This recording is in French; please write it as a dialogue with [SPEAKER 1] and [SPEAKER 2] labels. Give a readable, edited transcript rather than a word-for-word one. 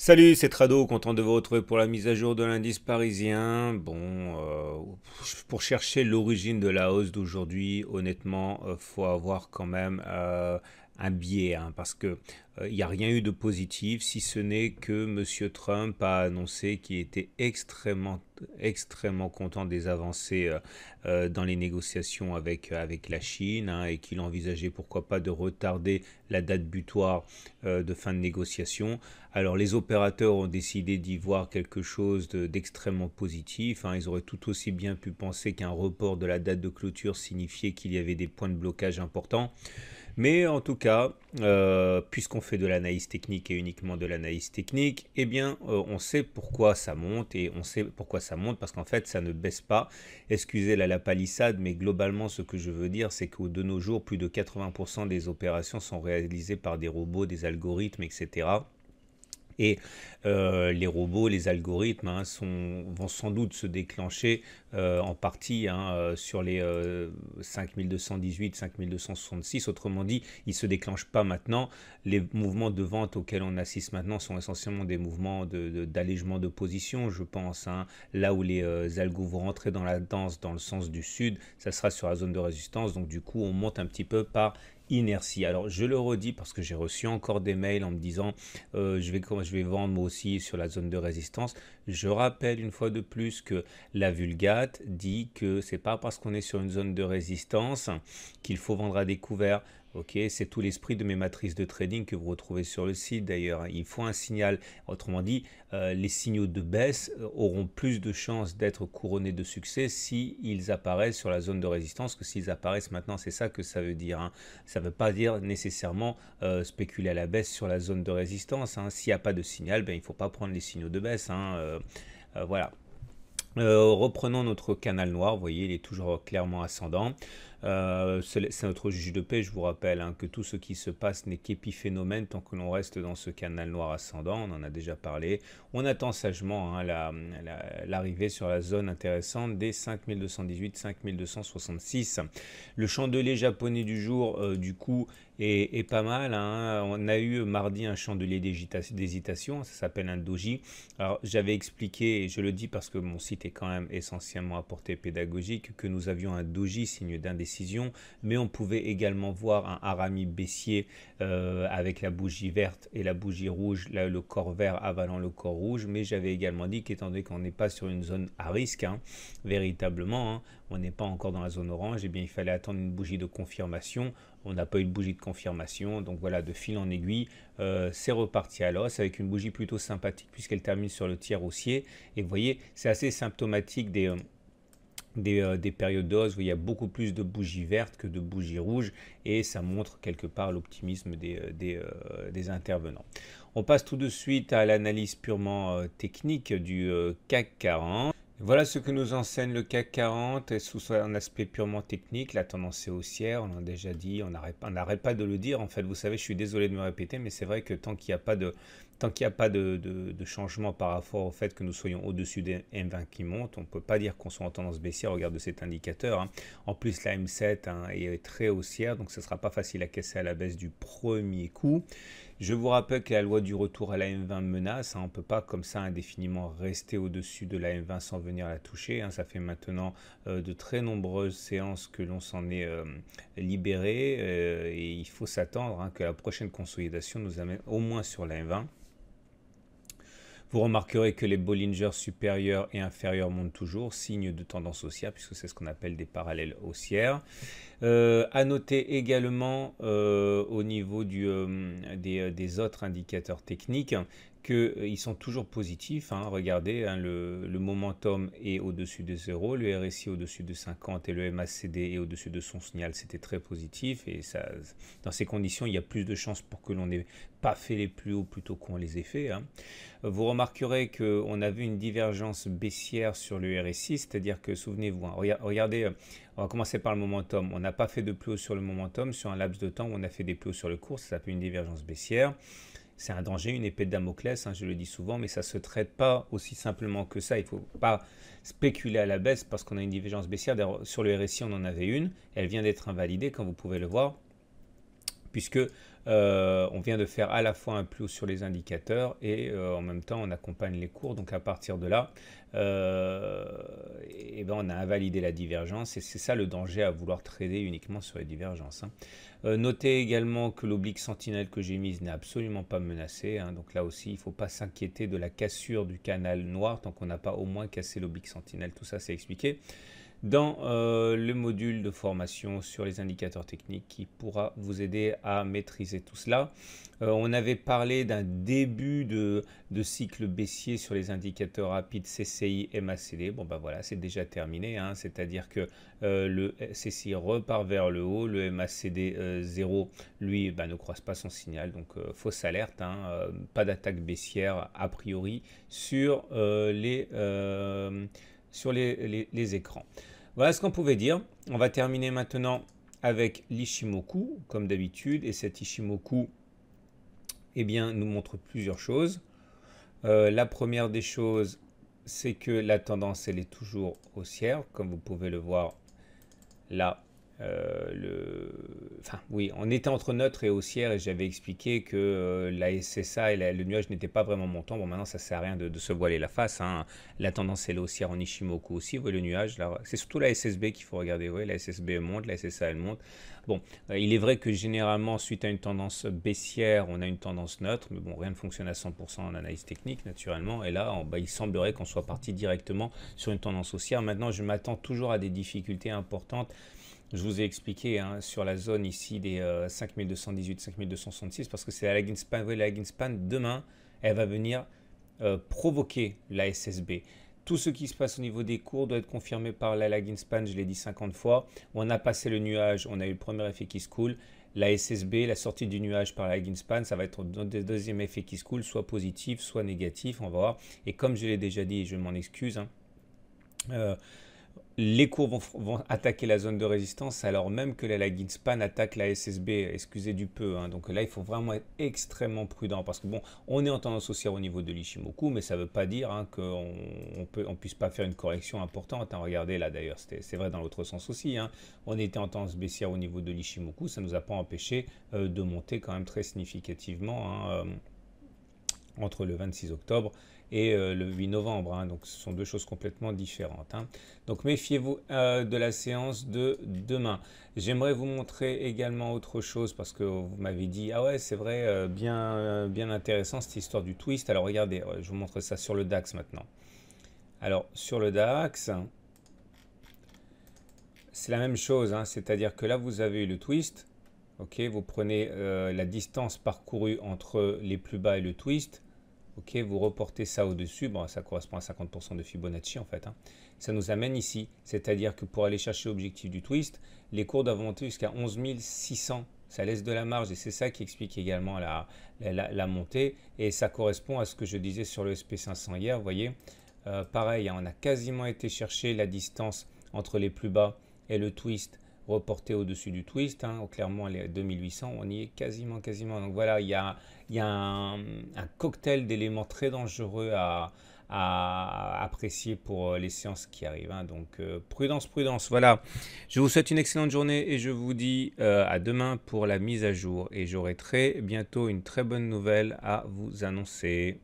[SPEAKER 1] Salut, c'est Trado, content de vous retrouver pour la mise à jour de l'indice parisien. Pour chercher l'origine de la hausse d'aujourd'hui, honnêtement, faut avoir quand même un biais, hein, parce que il n'y a rien eu de positif, si ce n'est que Monsieur Trump a annoncé qu'il était extrêmement content des avancées dans les négociations avec la Chine, hein, et qu'il envisageait pourquoi pas de retarder la date butoir de fin de négociation. Alors les opérateurs ont décidé d'y voir quelque chose d'extrêmement positif, hein. Ils auraient tout aussi bien pu penser qu'un report de la date de clôture signifiait qu'il y avait des points de blocage importants. Mais en tout cas, puisqu'on fait de l'analyse technique et uniquement de l'analyse technique, eh bien, on sait pourquoi ça monte, et on sait pourquoi ça monte parce qu'en fait, ça ne baisse pas. Excusez la palissade, mais globalement, ce que je veux dire, c'est que de nos jours, plus de 80% des opérations sont réalisées par des robots, des algorithmes, etc. Et les robots, les algorithmes, hein, vont sans doute se déclencher en partie, hein, sur les 5218, 5266. Autrement dit, ils ne se déclenchent pas maintenant. Les mouvements de vente auxquels on assiste maintenant sont essentiellement des mouvements d'allègement de position, je pense, hein. Là où les algos vont rentrer dans la danse dans le sens du sud, ça sera sur la zone de résistance. Donc du coup, on monte un petit peu par inertie. Alors je le redis parce que j'ai reçu encore des mails en me disant je vais vendre moi aussi sur la zone de résistance. Je rappelle une fois de plus que la Vulgate dit que c'est pas parce qu'on est sur une zone de résistance qu'il faut vendre à découvert. Ok, c'est tout l'esprit de mes matrices de trading que vous retrouvez sur le site d'ailleurs. Il faut un signal. Autrement dit, les signaux de baisse auront plus de chances d'être couronnés de succès s'ils apparaissent sur la zone de résistance que s'ils apparaissent maintenant. C'est ça que ça veut dire, hein. Ça ne veut pas dire nécessairement spéculer à la baisse sur la zone de résistance, hein. S'il n'y a pas de signal, ben, il ne faut pas prendre les signaux de baisse, hein. Voilà. Reprenons notre canal noir, vous voyez, il est toujours clairement ascendant. C'est notre juge de paix, je vous rappelle, hein, que tout ce qui se passe n'est qu'épiphénomène tant que l'on reste dans ce canal noir ascendant, on en a déjà parlé. On attend sagement, hein, l'arrivée sur la zone intéressante des 5218, 5266. Le chandelier japonais du jour, du coup, est pas mal, hein. On a eu mardi un chandelier d'hésitation, ça s'appelle un doji. Alors j'avais expliqué, et je le dis parce que mon site est quand même essentiellement à portée pédagogique, que nous avions un doji, signe d'indécision, mais on pouvait également voir un harami baissier avec la bougie verte et la bougie rouge, là, le corps vert avalant le corps rouge. Mais j'avais également dit qu'étant donné qu'on n'est pas sur une zone à risque, hein, véritablement, hein, on n'est pas encore dans la zone orange, et bien il fallait attendre une bougie de confirmation. On n'a pas eu de bougie de confirmation, donc voilà, de fil en aiguille, c'est reparti à l'os avec une bougie plutôt sympathique puisqu'elle termine sur le tiers haussier. Et vous voyez, c'est assez symptomatique des périodes d'os où il y a beaucoup plus de bougies vertes que de bougies rouges, et ça montre quelque part l'optimisme des intervenants. On passe tout de suite à l'analyse purement technique du CAC 40. Voilà ce que nous enseigne le CAC 40 et sous un aspect purement technique. La tendance est haussière, on l'a déjà dit, on n'arrête pas de le dire. En fait, vous savez, je suis désolé de me répéter, mais c'est vrai que tant qu'il n'y a pas de changement par rapport au fait que nous soyons au-dessus des M20 qui montent, on ne peut pas dire qu'on soit en tendance baissière au regard de cet indicateur, hein. En plus, la M7, hein, est très haussière, donc ce ne sera pas facile à casser à la baisse du premier coup. Je vous rappelle que la loi du retour à la M20 menace, hein. On ne peut pas comme ça indéfiniment rester au-dessus de la M20 sans venir la toucher, hein. Ça fait maintenant de très nombreuses séances que l'on s'en est libéré, et il faut s'attendre, hein, que la prochaine consolidation nous amène au moins sur la M20. Vous remarquerez que les Bollinger supérieurs et inférieurs montent toujours, signe de tendance haussière, puisque c'est ce qu'on appelle des parallèles haussières. À noter également au niveau des autres indicateurs techniques qu'ils sont toujours positifs, hein. Regardez, hein, le momentum est au-dessus de 0, le RSI au-dessus de 50 et le MACD est au-dessus de son signal. C'était très positif, et ça, dans ces conditions, il y a plus de chances pour que l'on n'ait pas fait les plus hauts plutôt qu'on les ait fait, hein. Vous remarquerez qu'on a vu une divergence baissière sur le RSI, c'est-à-dire que, souvenez-vous, hein, regardez, on va commencer par le momentum. On n'a pas fait de plus haut sur le momentum sur un laps de temps où on a fait des plus hauts sur le cours, ça s'appelle une divergence baissière. C'est un danger, une épée de Damoclès, hein, je le dis souvent, mais ça ne se traite pas aussi simplement que ça. Il ne faut pas spéculer à la baisse parce qu'on a une divergence baissière. Sur le RSI, on en avait une, elle vient d'être invalidée, comme vous pouvez le voir, puisque on vient de faire à la fois un plus haut sur les indicateurs et en même temps on accompagne les cours. Donc à partir de là, et ben on a invalidé la divergence et c'est ça le danger à vouloir trader uniquement sur les divergences, hein. Notez également que l'oblique sentinelle que j'ai mise n'est absolument pas menacée, hein. Donc là aussi il ne faut pas s'inquiéter de la cassure du canal noir tant qu'on n'a pas au moins cassé l'oblique sentinelle. Tout ça c'est expliqué dans le module de formation sur les indicateurs techniques qui pourra vous aider à maîtriser tout cela. On avait parlé d'un début de cycle baissier sur les indicateurs rapides CCI et MACD. Bon ben voilà, c'est déjà terminé, hein. C'est-à-dire que le CCI repart vers le haut, le MACD 0 lui ne croise pas son signal, donc fausse alerte, hein. Pas d'attaque baissière a priori sur les écrans. Voilà ce qu'on pouvait dire. On va terminer maintenant avec l'Ichimoku, comme d'habitude. Et cet Ichimoku nous montre plusieurs choses. La première des choses, c'est que la tendance, elle est toujours haussière, comme vous pouvez le voir là. On était entre neutre et haussière et j'avais expliqué que la SSA et le nuage n'étaient pas vraiment montants. Bon, maintenant ça sert à rien de se voiler la face, hein. La tendance est haussière en Ichimoku aussi. Vous voyez le nuage là, c'est surtout la SSB qu'il faut regarder. Vous voyez, la SSB monte, la SSA elle monte. Bon, il est vrai que généralement suite à une tendance baissière, on a une tendance neutre, mais bon, rien ne fonctionne à 100% en analyse technique naturellement. Et là, il semblerait qu'on soit parti directement sur une tendance haussière. Maintenant, je m'attends toujours à des difficultés importantes. Je vous ai expliqué, hein, sur la zone ici des 5218, 5266, parce que c'est la lagging span. Vous voyez, la lagging span, demain, elle va venir provoquer la SSB. Tout ce qui se passe au niveau des cours doit être confirmé par la lagging span, je l'ai dit 50 fois. On a passé le nuage, on a eu le premier effet qui se coule. La SSB, la sortie du nuage par la lagging span, ça va être le deuxième effet qui se coule, soit positif, soit négatif, on va voir. Et comme je l'ai déjà dit, je m'en excuse, hein, les cours vont attaquer la zone de résistance alors même que la lagging span attaque la SSB, excusez du peu, hein. Donc là il faut vraiment être extrêmement prudent parce que bon, on est en tendance haussière au niveau de l'Ichimoku, mais ça ne veut pas dire, hein, qu'on ne puisse pas faire une correction importante, hein. Regardez là d'ailleurs, c'est vrai dans l'autre sens aussi, hein. On était en tendance baissière au niveau de l'Ichimoku, ça ne nous a pas empêché de monter quand même très significativement, hein, entre le 26 octobre et le 8 novembre, hein. Donc ce sont deux choses complètement différentes, hein. Donc méfiez-vous de la séance de demain. J'aimerais vous montrer également autre chose parce que vous m'avez dit ah ouais c'est vrai, bien intéressant cette histoire du twist. Alors regardez, je vous montre ça sur le DAX maintenant. Alors sur le DAX, c'est la même chose, hein, c'est-à-dire que là vous avez eu le twist. Ok, vous prenez la distance parcourue entre les plus bas et le twist. Ok, vous reportez ça au-dessus. Bon, ça correspond à 50% de Fibonacci en fait, hein. Ça nous amène ici. C'est-à-dire que pour aller chercher l'objectif du twist, les cours doivent monter jusqu'à 11 600. Ça laisse de la marge et c'est ça qui explique également la montée. Et ça correspond à ce que je disais sur le SP500 hier. Vous voyez, pareil, hein, on a quasiment été chercher la distance entre les plus bas et le twist reporté au-dessus du twist, hein. Clairement les 2800, on y est quasiment. Donc voilà, il y a un cocktail d'éléments très dangereux à apprécier pour les séances qui arrivent, hein. Donc prudence. Voilà, je vous souhaite une excellente journée et je vous dis à demain pour la mise à jour. Et j'aurai très bientôt une très bonne nouvelle à vous annoncer.